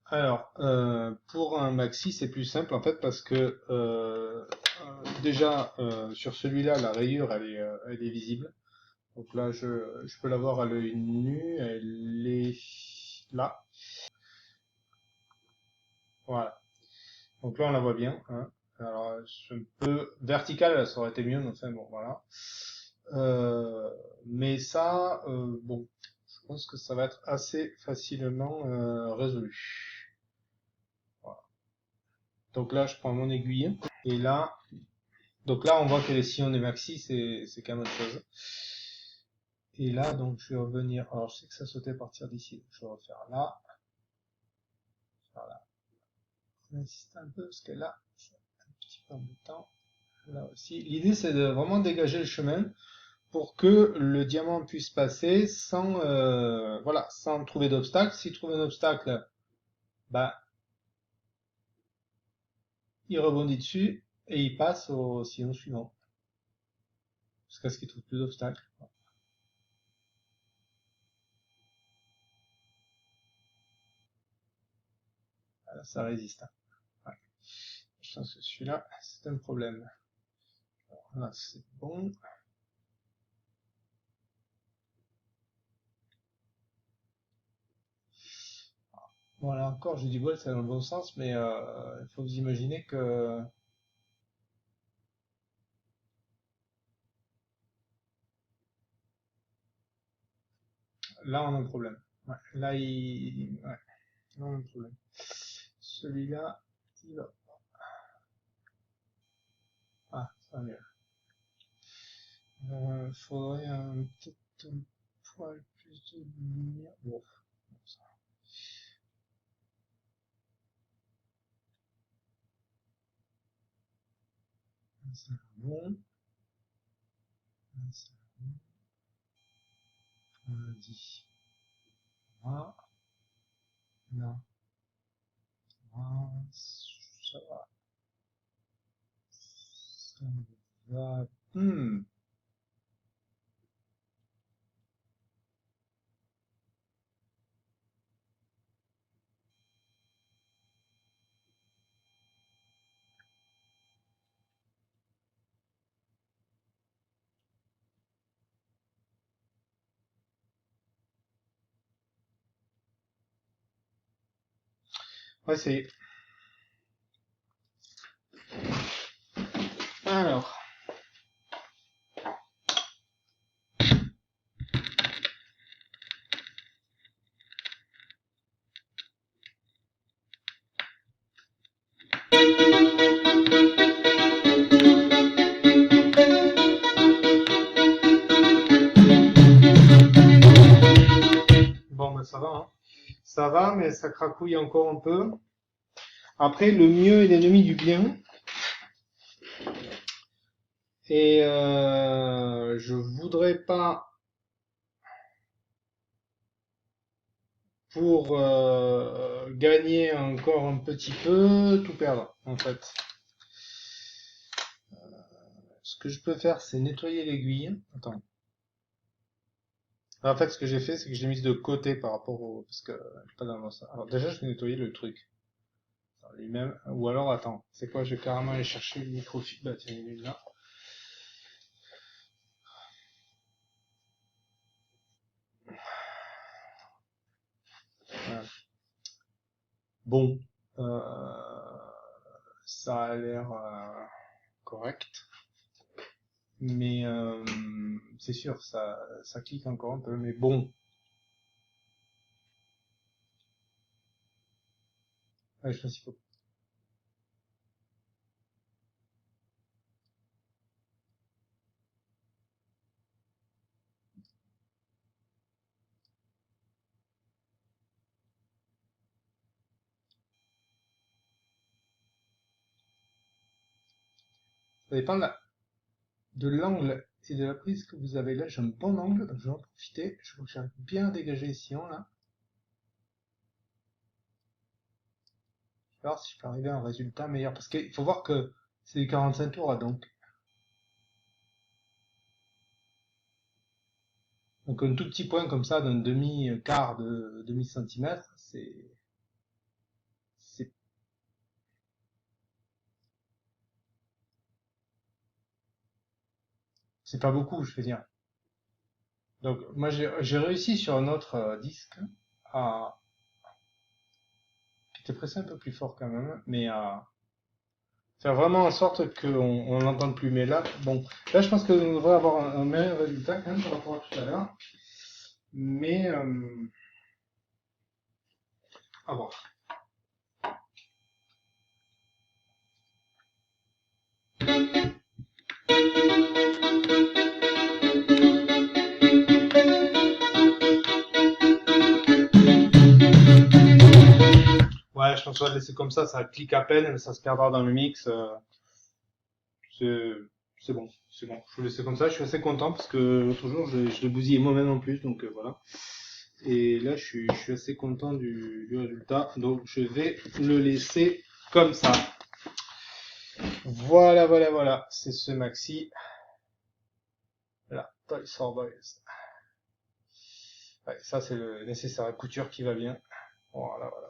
Alors, pour un maxi, c'est plus simple en fait parce que déjà sur celui-là, la rayure elle est visible. Donc là, je peux la voir à l'œil nu, elle est là. Voilà. Donc là, on la voit bien, hein. Alors, un peu verticale, ça aurait été mieux, mais enfin bon, voilà. Mais ça, bon, je pense que ça va être assez facilement résolu. Voilà. Donc là, je prends mon aiguille et là, donc là, on voit que les sillons des maxi, c'est quand même autre chose. Et là, donc, je vais revenir. Alors, je sais que ça sautait à partir d'ici. Je vais refaire là. Voilà. On insiste un peu parce que là, c'est un petit peu embêtant. Là aussi. L'idée, c'est de vraiment dégager le chemin pour que le diamant puisse passer sans, voilà, sans trouver d'obstacle. S'il trouve un obstacle, bah, il rebondit dessus et il passe au sillon suivant. Jusqu'à ce qu'il trouve plus d'obstacles. Voilà, ça résiste, hein. Ouais. Je pense que celui-là, c'est un problème. Voilà, c'est bon. Voilà, encore, j'ai du bol, c'est dans le bon sens, mais il faut vous imaginer que là, on a un problème. Ouais, là, ouais, là, on a un problème. Celui-là, il va. Ah, ça va mieux. Faudrait peut-être un poil plus de lumière. Bon, ça, ça va bon. Ça va bon. On a dit. Voilà. Là, voilà. Ça va. Ça va. On va essayer. Alors. Bon, ben ça va, hein. Ça va, mais ça cracouille encore un peu. Après, le mieux est l'ennemi du bien. Et je voudrais pas, pour gagner encore un petit peu, tout perdre, en fait. Ce que je peux faire, c'est nettoyer l'aiguille. Attends. En fait, ce que j'ai fait, c'est que j'ai mis de côté par rapport au... Parce que pas dans ça. Alors déjà, je vais nettoyer le truc. Lui-même. Ou alors, attends. C'est quoi? Je vais carrément aller chercher le microfibre. Bah tiens, il est là. Voilà. Bon. Ça a l'air correct. Mais c'est sûr, ça clique encore un peu. Mais bon, ouais, je pense qu'il faut. Ça dépend de l'angle et de la prise que vous avez là. J'ai un bon angle, donc je vais en profiter. Je vais j'arrive bien à dégager les sillons là. Je vais voir si je peux arriver à un résultat meilleur. Parce qu'il faut voir que c'est du 45 tours là, donc un tout petit point comme ça d'un demi-quart de demi-centimètre, c'est. C'est pas beaucoup, je veux dire. Donc moi j'ai réussi sur un autre disque à qui était pressé un peu plus fort quand même, mais à faire vraiment en sorte qu'on on l'entende plus. Mais là, bon, là je pense que on devrait avoir un meilleur résultat quand même par rapport à tout à l'heure. Mais à voir. Ouais, je pense qu'on va le laisser comme ça clique à peine, mais ça se perdra dans le mix. C'est c'est bon, c'est bon. Je vais le laisser comme ça. Je suis assez content parce que l'autre jour, je l'ai bousillé moi-même en plus, donc voilà. Et là, je suis assez content du résultat, donc je vais le laisser comme ça. Voilà, voilà, voilà. C'est ce maxi. Là, Toys for Boys. Ouais, ça, c'est le nécessaire à couture qui va bien. Voilà, voilà.